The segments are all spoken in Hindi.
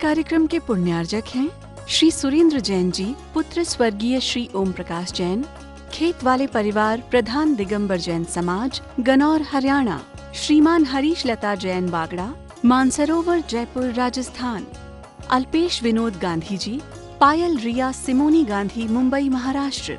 कार्यक्रम के पुण्यार्जक हैं श्री सुरेंद्र जैन जी, पुत्र स्वर्गीय श्री ओम प्रकाश जैन, खेत वाले परिवार, प्रधान दिगंबर जैन समाज, गनौर हरियाणा। श्रीमान हरीश लता जैन बागड़ा, मानसरोवर जयपुर राजस्थान। अल्पेश विनोद गांधी जी, पायल रिया सिमोनी गांधी मुंबई महाराष्ट्र।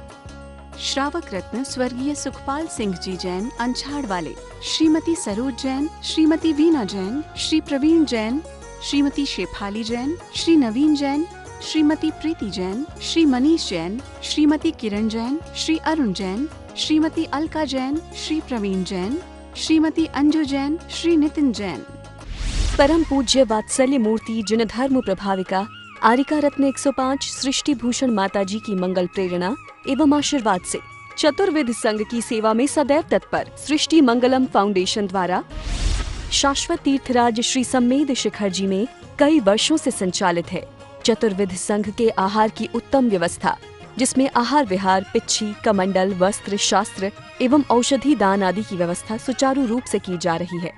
श्रावक रत्न स्वर्गीय सुखपाल सिंह जी जैन, अंछाड़ वाले। श्रीमती सरोज जैन, श्रीमती वीना जैन, श्री प्रवीण जैन, श्रीमती शेफाली जैन, श्री नवीन जैन, श्रीमती प्रीति जैन, श्री मनीष जैन, श्रीमती किरण जैन, श्री अरुण जैन, श्रीमती अलका जैन, श्री प्रवीण जैन, श्रीमती अंजू जैन, श्री नितिन जैन। परम पूज्य वात्सल्य मूर्ति जिन धर्म प्रभाविका आरिका रत्न 105 सृष्टि भूषण माता जी की मंगल प्रेरणा एवं आशीर्वाद से चतुर्विध संघ की सेवा में सदैव तत्पर सृष्टि मंगलम फाउंडेशन द्वारा शाश्वत तीर्थराज श्री सम्मेद शिखर जी में कई वर्षों से संचालित है चतुर्विध संघ के आहार की उत्तम व्यवस्था, जिसमें आहार विहार, पिच्छी, कमंडल, वस्त्र, शास्त्र एवं औषधि दान आदि की व्यवस्था सुचारू रूप से की जा रही है।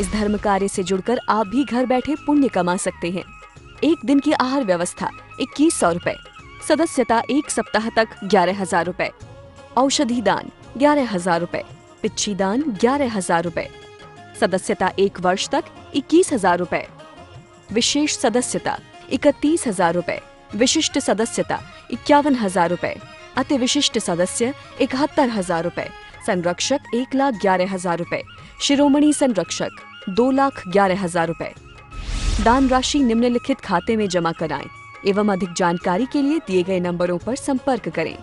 इस धर्म कार्य से जुड़कर आप भी घर बैठे पुण्य कमा सकते हैं। एक दिन की आहार व्यवस्था 2100 रुपए, सदस्यता 1 सप्ताह तक 11,000 रुपए, औषधि दान 11,000 रुपए, पिच्छी दान 11,000 रुपए, सदस्यता 1 वर्ष तक 21,000 रुपए, विशेष सदस्यता 31,000 रुपए, विशिष्ट सदस्यता 51,000 रुपए, अति विशिष्ट सदस्य 71,000 रुपए, संरक्षक 1,11,000 रुपए, शिरोमणि संरक्षक 2,11,000 रुपए। दान राशि निम्नलिखित खाते में जमा कराएं एवं अधिक जानकारी के लिए दिए गए नंबरों पर संपर्क करें।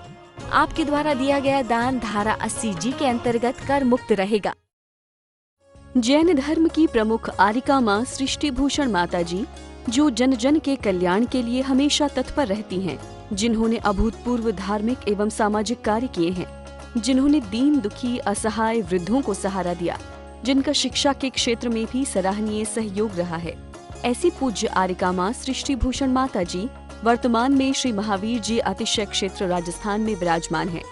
आपके द्वारा दिया गया दान धारा 80G के अंतर्गत कर मुक्त रहेगा। जैन धर्म की प्रमुख आरिका माँ सृष्टि भूषण माता जी, जो जन जन के कल्याण के लिए हमेशा तत्पर रहती हैं, जिन्होंने अभूतपूर्व धार्मिक एवं सामाजिक कार्य किए हैं, जिन्होंने दीन दुखी असहाय वृद्धों को सहारा दिया, जिनका शिक्षा के क्षेत्र में भी सराहनीय सहयोग रहा है, ऐसी पूज्य आरिका माँ सृष्टि भूषण माता जी वर्तमान में श्री महावीर जी अतिशय क्षेत्र राजस्थान में विराजमान हैं।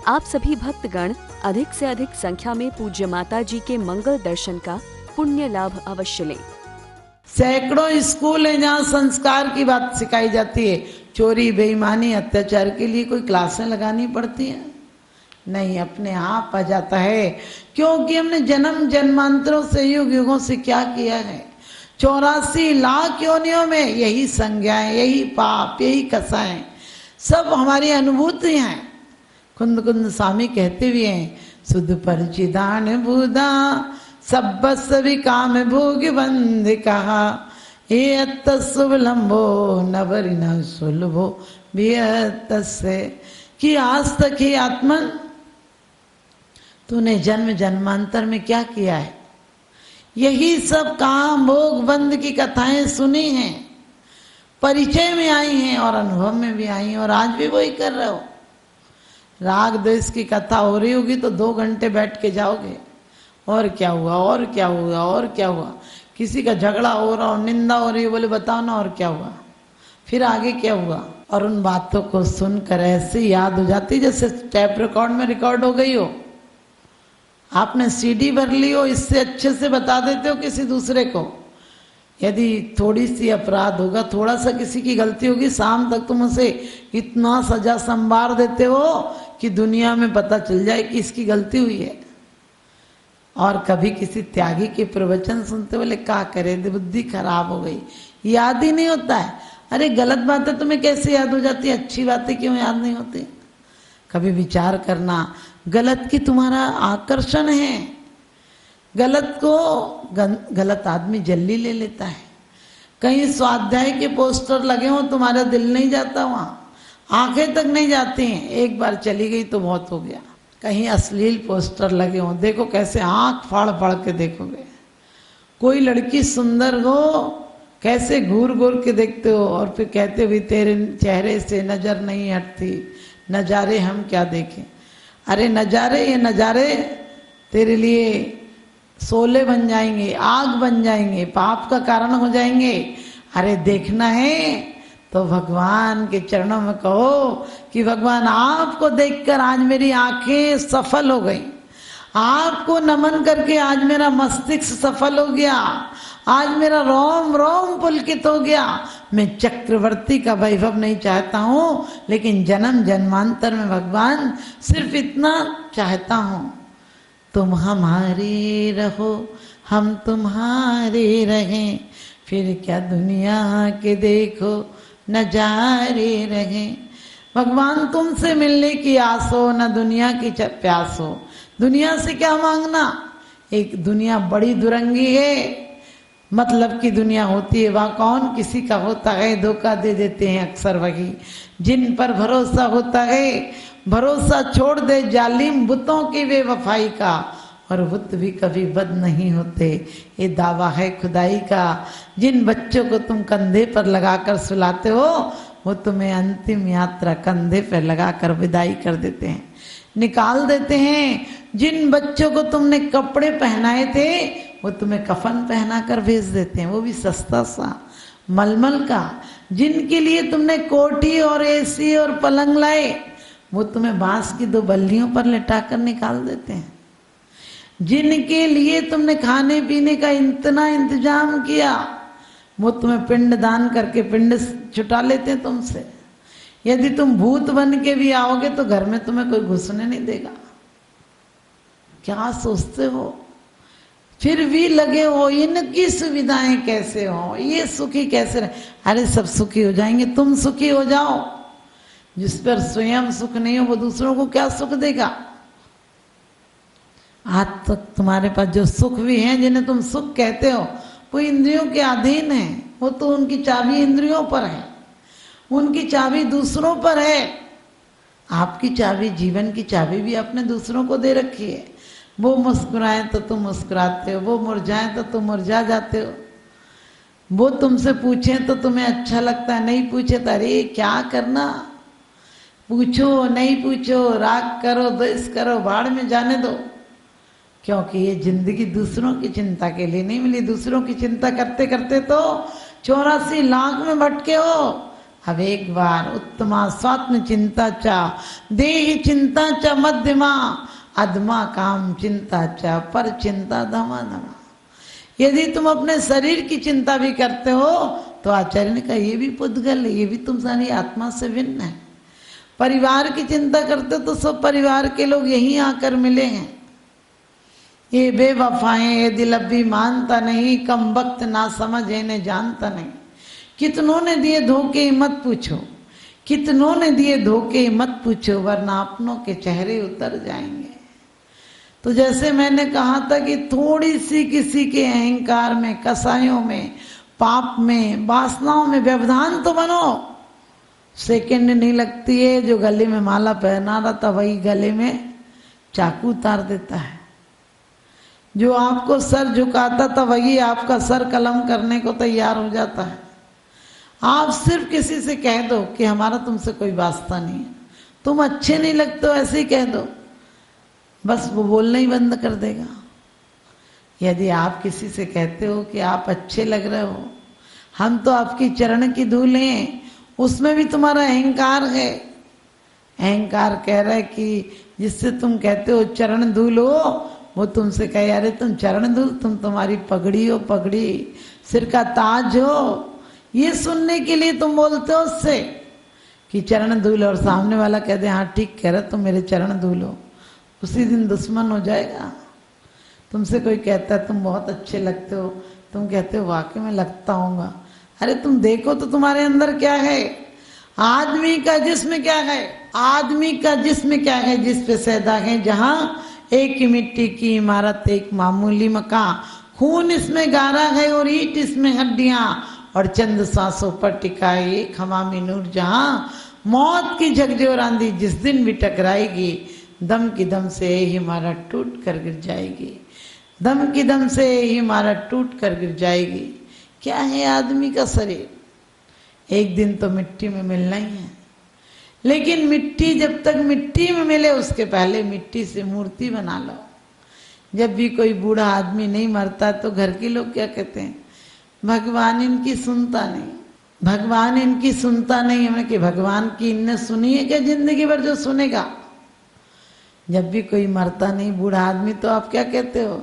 आप सभी भक्तगण अधिक से अधिक संख्या में पूज्य माता जी के मंगल दर्शन का पुण्य लाभ अवश्य लें। सैकड़ों स्कूल है जहाँ संस्कार की बात सिखाई जाती है। चोरी, बेईमानी, अत्याचार के लिए कोई क्लासें लगानी पड़ती हैं? नहीं, अपने आप आ जाता है, क्योंकि हमने जन्म जन्मांतरों से युग युगों से क्या किया है। 84 लाख योनियों में यही संज्ञाएं, यही पाप, यही कसाएं, सब हमारी अनुभूतियां हैं। कुंद कुंद स्वामी कहते हुए हैं, सुध परिचिदान बुधा सब सभी काम भोग बंद कहा, ये अत्तुलंबो नवरि न सुलभो से कि आज तक ही आत्मन तूने जन्म जन्मांतर में क्या किया है। यही सब काम भोग बंद की कथाएं सुनी हैं, परिचय में आई हैं और अनुभव में भी आई हैं, और आज भी वही कर रहे हो। राग द्वेष की कथा हो रही होगी तो 2 घंटे बैठ के जाओगे, और क्या हुआ, और क्या हुआ, और क्या हुआ। किसी का झगड़ा हो रहा हो, निंदा हो रही है, बोले बताओ ना और क्या हुआ, फिर आगे क्या हुआ। और उन बातों को सुनकर ऐसे याद हो जाती जैसे टैप रिकॉर्ड में रिकॉर्ड हो गई हो। आपने सीडी भर ली हो, इससे अच्छे से बता देते हो किसी दूसरे को। यदि थोड़ी सी अपराध होगा, थोड़ा सा किसी की गलती होगी, शाम तक तुम उसे इतना सजा संभार देते हो कि दुनिया में पता चल जाए कि इसकी गलती हुई है। और कभी किसी त्यागी के प्रवचन सुनते, बोले क्या करे, बुद्धि खराब हो गई, याद ही नहीं होता है। अरे गलत बातें तुम्हें कैसे याद हो जाती है, अच्छी बातें क्यों याद नहीं होती। कभी विचार करना, गलत की तुम्हारा आकर्षण है। गलत को गलत आदमी जल्दी ले लेता है। कहीं स्वाध्याय के पोस्टर लगे हो, तुम्हारा दिल नहीं जाता वहाँ, आंखें तक नहीं जाती हैं, एक बार चली गई तो बहुत हो गया। कहीं अश्लील पोस्टर लगे हो, देखो कैसे आंख फाड़ फाड़ के देखोगे। कोई लड़की सुंदर हो, कैसे घूर घूर के देखते हो, और फिर कहते हुए तेरे चेहरे से नजर नहीं हटती, नजारे हम क्या देखें। अरे नजारे, ये नजारे तेरे लिए शोले बन जाएंगे, आग बन जाएंगे, पाप का कारण हो जाएंगे। अरे देखना है तो भगवान के चरणों में कहो कि भगवान आपको देखकर आज मेरी आंखें सफल हो गई, आपको नमन करके आज मेरा मस्तिष्क सफल हो गया, आज मेरा रोम रोम पुलकित हो गया। मैं चक्रवर्ती का वैभव नहीं चाहता हूँ, लेकिन जन्म जन्मांतर में भगवान सिर्फ इतना चाहता हूँ, तुम हमारे रहो हम तुम्हारे रहें, फिर क्या दुनिया के देखो नजारे रहें। भगवान तुमसे मिलने की आस हो, न दुनिया की प्यास हो। दुनिया से क्या मांगना, एक दुनिया बड़ी दुरंगी है, मतलब की दुनिया होती है, वह कौन किसी का होता है, धोखा दे देते हैं अक्सर वही जिन पर भरोसा होता है। भरोसा छोड़ दे जालिम बुतों की बेवफाई का, और बुत भी कभी बद नहीं होते, ये दावा है खुदाई का। जिन बच्चों को तुम कंधे पर लगाकर सुलाते हो, वो तुम्हें अंतिम यात्रा कंधे पर लगाकर विदाई कर देते हैं, निकाल देते हैं। जिन बच्चों को तुमने कपड़े पहनाए थे, वो तुम्हें कफन पहनाकर भेज देते हैं, वो भी सस्ता सा मलमल का। जिनके लिए तुमने कोठी और एसी और पलंग लाए, वो तुम्हें बांस की 2 बल्लियों पर लिटाकर निकाल देते हैं। जिनके लिए तुमने खाने पीने का इतना इंतजाम किया, वो तुम्हें पिंड दान करके पिंड छुटा लेते हैं तुमसे। यदि तुम भूत बन के भी आओगे तो घर में तुम्हें कोई घुसने नहीं देगा। क्या सोचते हो, फिर भी लगे हो इनकी सुविधाएं कैसे हो, ये सुखी कैसे रहे। अरे सब सुखी हो जाएंगे, तुम सुखी हो जाओ। जिस पर स्वयं सुख नहीं हो, वो दूसरों को क्या सुख देगा। आज तक तुम्हारे पास जो सुख भी हैं, जिन्हें तुम सुख कहते हो, वो इंद्रियों के अधीन है। वो तो उनकी चाबी इंद्रियों पर है, उनकी चाबी दूसरों पर है। आपकी चाबी, जीवन की चाबी भी आपने दूसरों को दे रखी है। वो मुस्कुराए तो तुम मुस्कुराते हो, वो मुरझाए तो तुम मुरझा जाते हो। वो तुमसे पूछे तो तुम्हें अच्छा लगता है, नहीं पूछे तो अरे क्या करना। पूछो नहीं पूछो, राग करो द्वेष करो, भाड़ में जाने दो। क्योंकि ये जिंदगी दूसरों की चिंता के लिए नहीं मिली। दूसरों की चिंता करते करते तो 84 लाख में भटके हो। अब एक बार उत्तमा स्वात्म चिंता चा देह चिंता चा मध्यमा अधमा काम चिंता चा पर चिंता धमा धमा। यदि तुम अपने शरीर की चिंता भी करते हो तो आचार्य ने कहा ये भी पुद्गल है, ये भी तुम्हारी आत्मा से भिन्न है। परिवार की चिंता करते हो तो सब परिवार के लोग यहीं आकर मिले हैं। ये बेवफाएं, ये दिल अभी मानता नहीं, कम वक्त ना समझ इन्हें जानता नहीं। कितनों ने दिए धोखे मत पूछो, कितनों ने दिए धोखे मत पूछो, वरना अपनों के चेहरे उतर जाएंगे। तो जैसे मैंने कहा था कि थोड़ी सी किसी के अहंकार में, कसायों में, पाप में, वासनाओं में व्यवधान तो बनो, सेकंड नहीं लगती है। जो गले में माला पहना रहा था वही गले में चाकू उतार देता है। जो आपको सर झुकाता था वही आपका सर कलम करने को तैयार हो जाता है। आप सिर्फ किसी से कह दो कि हमारा तुमसे कोई वास्ता नहीं है, तुम अच्छे नहीं लगते हो, ऐसे ही कह दो, बस वो बोलना ही बंद कर देगा। यदि आप किसी से कहते हो कि आप अच्छे लग रहे हो, हम तो आपकी चरण की धूल हैं, उसमें भी तुम्हारा अहंकार है। अहंकार कह रहा है कि जिससे तुम कहते हो चरण धूल हो, वो तुमसे कहे अरे तुम चरण धूल, तुम तुम्हारी पगड़ी हो, पगड़ी सिर का ताज हो। ये सुनने के लिए तुम बोलते हो उससे कि चरण धूल, और सामने वाला कह दे हाँ ठीक कह रहा तुम मेरे चरण धूल हो, उसी दिन दुश्मन हो जाएगा। तुमसे कोई कहता है तुम बहुत अच्छे लगते हो, तुम कहते हो वाकई में लगता होगा। अरे तुम देखो तो तुम्हारे अंदर क्या है। आदमी का जिस्म क्या है, आदमी का जिस्म क्या है, जिस पे सैदा है जहां एक ही मिट्टी की इमारत, एक मामूली मकान, खून इसमें गारा है और ईंट इसमें हड्डियां, और चंद सांसों पर टिकाए एक हमामी नूर जहां मौत की झकझोर आंधी जिस दिन भी टकराएगी, दम की दम से ही इमारत टूट कर गिर जाएगी, दम की दम से ही इमारत टूट कर गिर जाएगी। क्या है आदमी का शरीर, एक दिन तो मिट्टी में मिलना ही है। लेकिन मिट्टी जब तक मिट्टी में मिले उसके पहले मिट्टी से मूर्ति बना लो। जब भी कोई बूढ़ा आदमी नहीं मरता तो घर के लोग क्या कहते हैं, भगवान इनकी सुनता नहीं, भगवान इनकी सुनता नहीं। हमने कि भगवान की इनने सुनी है क्या जिंदगी भर जो सुनेगा। जब भी कोई मरता नहीं बूढ़ा आदमी तो आप क्या कहते हो,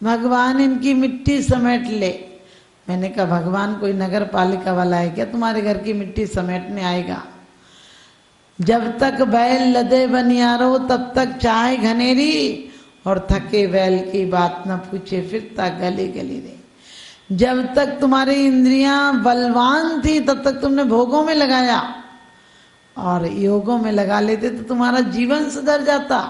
भगवान इनकी मिट्टी समेट ले, मैंने कहा भगवान कोई नगर पालिका वाला है क्या तुम्हारे घर की मिट्टी समेटने आएगा? जब तक बैल लदे बनियारो तब तक चाय घनेरी, और थके बैल की बात न पूछे फिरता गली गली रे। जब तक तुम्हारी इंद्रियां बलवान थी तब तक तुमने भोगों में लगाया, और योगों में लगा लेते तो तुम्हारा जीवन सुधर जाता।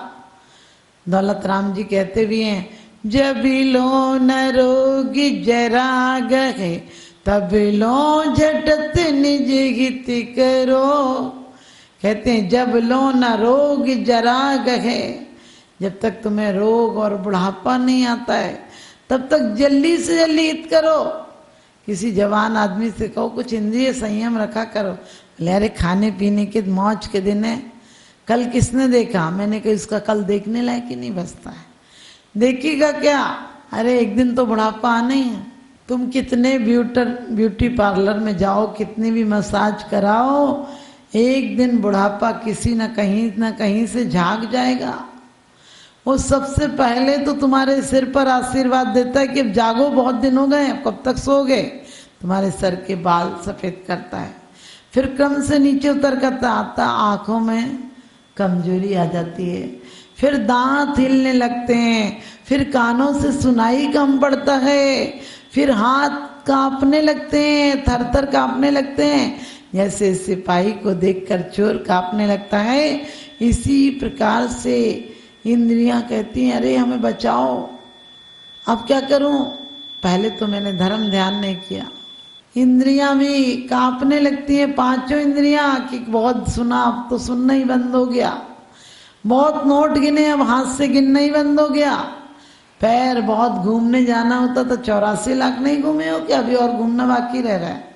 दौलत राम जी कहते भी हैं, जब लो न रोगी जरा गहे तब लो झटत निज हित करो। कहते हैं जब लो न रोग जरा गहे, जब तक तुम्हें रोग और बुढ़ापा नहीं आता है तब तक जल्दी से जल्दी हित करो। किसी जवान आदमी से कहो कुछ इंद्रिय संयम रखा करो, बोले अरे खाने पीने के मौज के दिन है, कल किसने देखा? मैंने कहा इसका कल देखने लायक ही नहीं बचता है, देखिएगा क्या? अरे एक दिन तो बुढ़ापा आना ही है। तुम कितने ब्यूटी पार्लर में जाओ, कितनी भी मसाज कराओ, एक दिन बुढ़ापा किसी न कहीं से झाग जाएगा। वो सबसे पहले तो तुम्हारे सिर पर आशीर्वाद देता है कि अब जागो, बहुत दिन हो गए, अब कब तक सोओगे? तुम्हारे सर के बाल सफेद करता है, फिर क्रम से नीचे उतर करता आता, आंखों में कमजोरी आ जाती है, फिर दांत हिलने लगते हैं, फिर कानों से सुनाई कम पड़ता है, फिर हाथ कांपने लगते हैं, थर थर कांपने लगते हैं, जैसे सिपाही को देखकर चोर कांपने लगता है। इसी प्रकार से इंद्रियां कहती हैं अरे हमें बचाओ, अब क्या करूं? पहले तो मैंने धर्म ध्यान नहीं किया। इंद्रियां भी कांपने लगती हैं, पांचों इंद्रियां कि बहुत सुना, अब तो सुनना ही बंद हो गया, बहुत नोट गिने, अब हाथ से गिनना ही बंद हो गया। पैर बहुत घूमने जाना होता तो 84 लाख नहीं घूमे हो क्या? अभी और घूमना बाकी रह रहा है।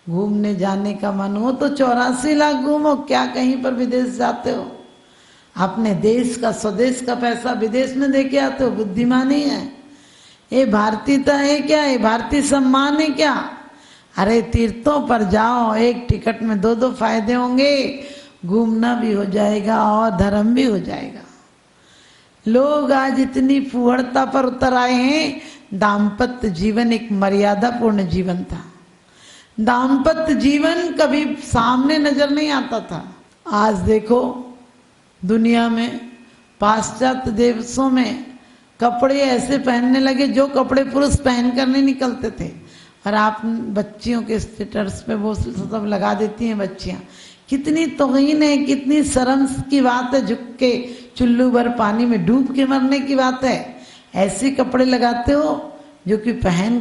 घूमने जाने का मन हो तो 84 लाख घूमो, क्या कहीं पर विदेश जाते हो? अपने देश का, स्वदेश का पैसा विदेश में दे के आते हो, बुद्धिमानी है? ये भारतीयता है क्या? ये भारतीय सम्मान है क्या? अरे तीर्थों पर जाओ, एक टिकट में 2-2 फायदे होंगे, घूमना भी हो जाएगा और धर्म भी हो जाएगा। लोग आज इतनी फुहड़ता पर उतर आए हैं। दाम्पत्य जीवन एक मर्यादापूर्ण जीवन था। दाम्पत्य जीवन कभी सामने नजर नहीं आता था। आज देखो दुनिया में, पाश्चात्य देशों में कपड़े ऐसे पहनने लगे जो कपड़े पुरुष पहन कर नहीं निकलते थे, और आप बच्चियों के स्टेटस पे वो सब लगा देती हैं बच्चियां। कितनी तौहीन है, कितनी शर्म की बात है, झुक के चुल्लू भर पानी में डूब के मरने की बात है। ऐसे कपड़े लगाते हो जो कि पहन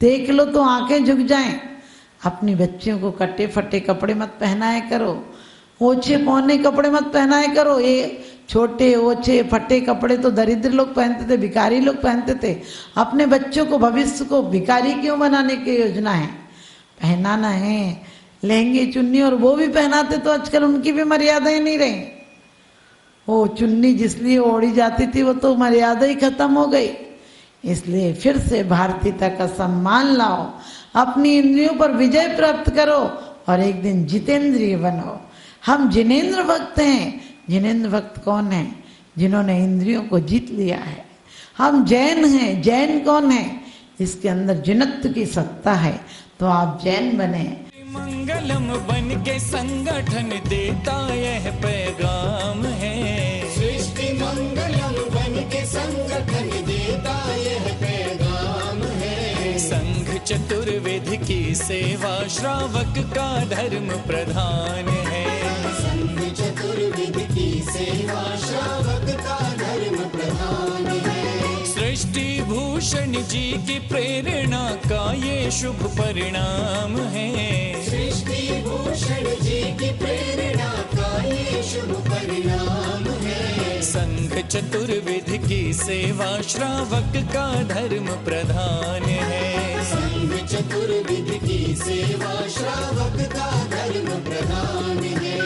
देख लो तो आंखें झुक जाएं। अपनी बच्चियों को कटे फटे कपड़े मत पहनाए करो, ओछे पौने कपड़े मत पहनाए करो। ये छोटे ओछे फटे कपड़े तो दरिद्र लोग पहनते थे, भिखारी लोग पहनते थे। अपने बच्चों को, भविष्य को भिखारी क्यों बनाने की योजना है? पहनाना है लहंगे चुन्नी, और वो भी पहनाते तो आजकल उनकी भी मर्यादा ही नहीं रही। वो चुन्नी जिसलिए ओढ़ी जाती थी वो तो मर्यादा ही खत्म हो गई। इसलिए फिर से भारतीयता का सम्मान लाओ, अपनी इंद्रियों पर विजय प्राप्त करो और एक दिन जितेंद्रिय बनो। हम जिनेंद्र भक्त हैं। जिनेंद्र भक्त कौन है? जिन्होंने इंद्रियों को जीत लिया है। हम जैन हैं। जैन कौन है? जिसके अंदर जिनत्व की सत्ता है। तो आप जैन बने। मंगलम बन के संगठन देता यह पैगाम है। सृष्टि मंगलम बन के संगठन देता यह पैगाम है। संघ चतुर्वेद की सेवा श्रावक का धर्म प्रधान है। संघ चतुर्वेद की सेवा श्रावक का धर्म प्रधान है। सृष्टि भूषण जी की प्रेरणा का ये शुभ परिणाम है। सृष्टि भूषण जी की प्रेरणा का ये शुभ परिणाम है। संघ चतुर्विध की सेवा श्रावक का धर्म प्रधान है। संघ चतुर्विध की सेवा श्रावक का धर्म प्रधान है।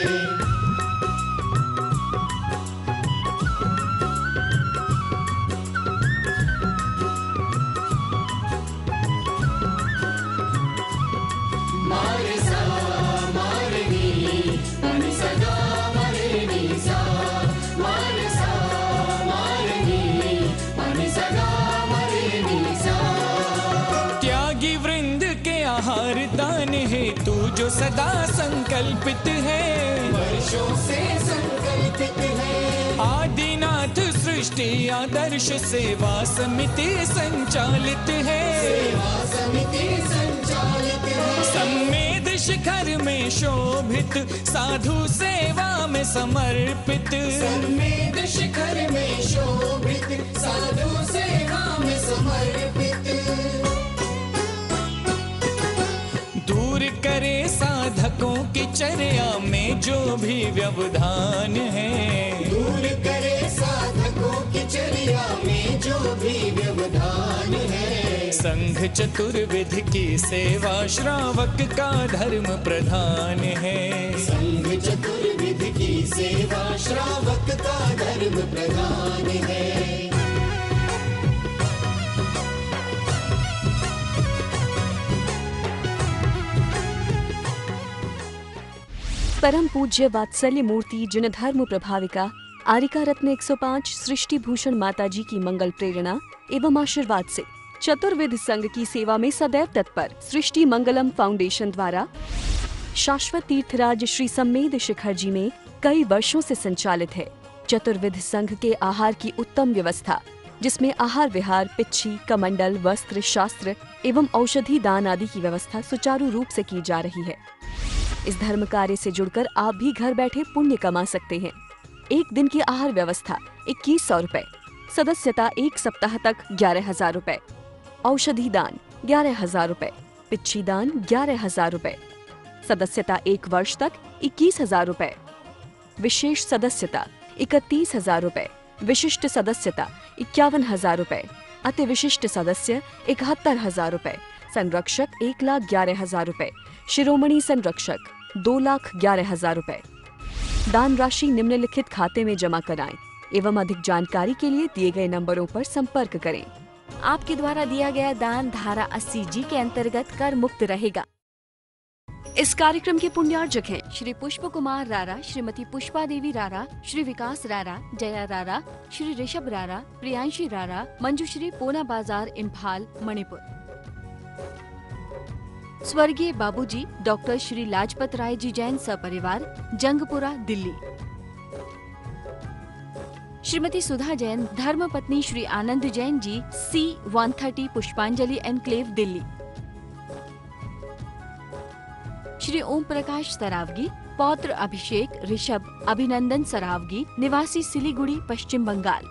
त्यागी वृंद कल्याण हेतु जो सदा संकल्पित है, वर्षों से संकल्पित है। आदिनाथ सृष्टि आदर्श सेवा समिति संचालित है, सेवा समिति संचालित है। सम्मेद शिखर में शोभित साधु सेवा में समर्पित, सम्मेद शिखर में शोभित साधु सेवा में समर्पित। दूर करे साधकों की चर्या में जो भी व्यवधान है, दूर करे साधकों की चर्या में जो भी व्यवधान है। संघ चतुर्विध की सेवा श्रावक का धर्म प्रधान है, संघ चतुर्विध की सेवा श्रावक का धर्म प्रधान है। परम पूज्य वात्सल्य मूर्ति जिन धर्म प्रभाविका आरिका रत्न 105 सृष्टि भूषण माताजी की मंगल प्रेरणा एवं आशीर्वाद से चतुर्विध संघ की सेवा में सदैव तत्पर सृष्टि मंगलम फाउंडेशन द्वारा शाश्वत तीर्थराज श्री सम्मेद शिखर जी में कई वर्षों से संचालित है चतुर्विध संघ के आहार की उत्तम व्यवस्था, जिसमें आहार विहार, पिच्छी, कमंडल, वस्त्र, शास्त्र एवं औषधि दान आदि की व्यवस्था सुचारू रूप से की जा रही है। इस धर्म कार्य से जुड़कर आप भी घर बैठे पुण्य कमा सकते हैं। एक दिन की आहार व्यवस्था 2100 रुपए, सदस्यता 1 सप्ताह तक 11,000 रुपए, औषधि दान 11,000 रुपए, पिच्छी दान 11,000 रुपए, सदस्यता 1 वर्ष तक 21,000 रुपए, विशेष सदस्यता 31,000 रुपए, विशिष्ट सदस्यता 51,000 रुपए, अति विशिष्ट सदस्य 71,000 रुपए, संरक्षक 1,11,000 रुपए, शिरोमणि संरक्षक 2,11,000 रुपए। दान राशि निम्नलिखित खाते में जमा कराएं एवं अधिक जानकारी के लिए दिए गए नंबरों पर संपर्क करें। आपके द्वारा दिया गया दान धारा 80G के अंतर्गत कर मुक्त रहेगा। इस कार्यक्रम के पुण्यार्जक हैं श्री पुष्प कुमार रारा, श्रीमती पुष्पा देवी रारा, श्री विकास रारा, जया रारा, श्री ऋषभ रारा, प्रियांशी रारा, मंजुश्री, पूना बाजार, इम्फाल, मणिपुर। स्वर्गीय बाबूजी डॉक्टर श्री लाजपत राय जी जैन सपरिवार, जंगपुरा, दिल्ली। श्रीमती सुधा जैन, धर्मपत्नी श्री आनंद जैन जी, C130 पुष्पांजलि एनक्लेव, दिल्ली। श्री ओम प्रकाश सरावगी, पौत्र अभिषेक ऋषभ अभिनंदन सरावगी, निवासी सिलीगुड़ी, पश्चिम बंगाल।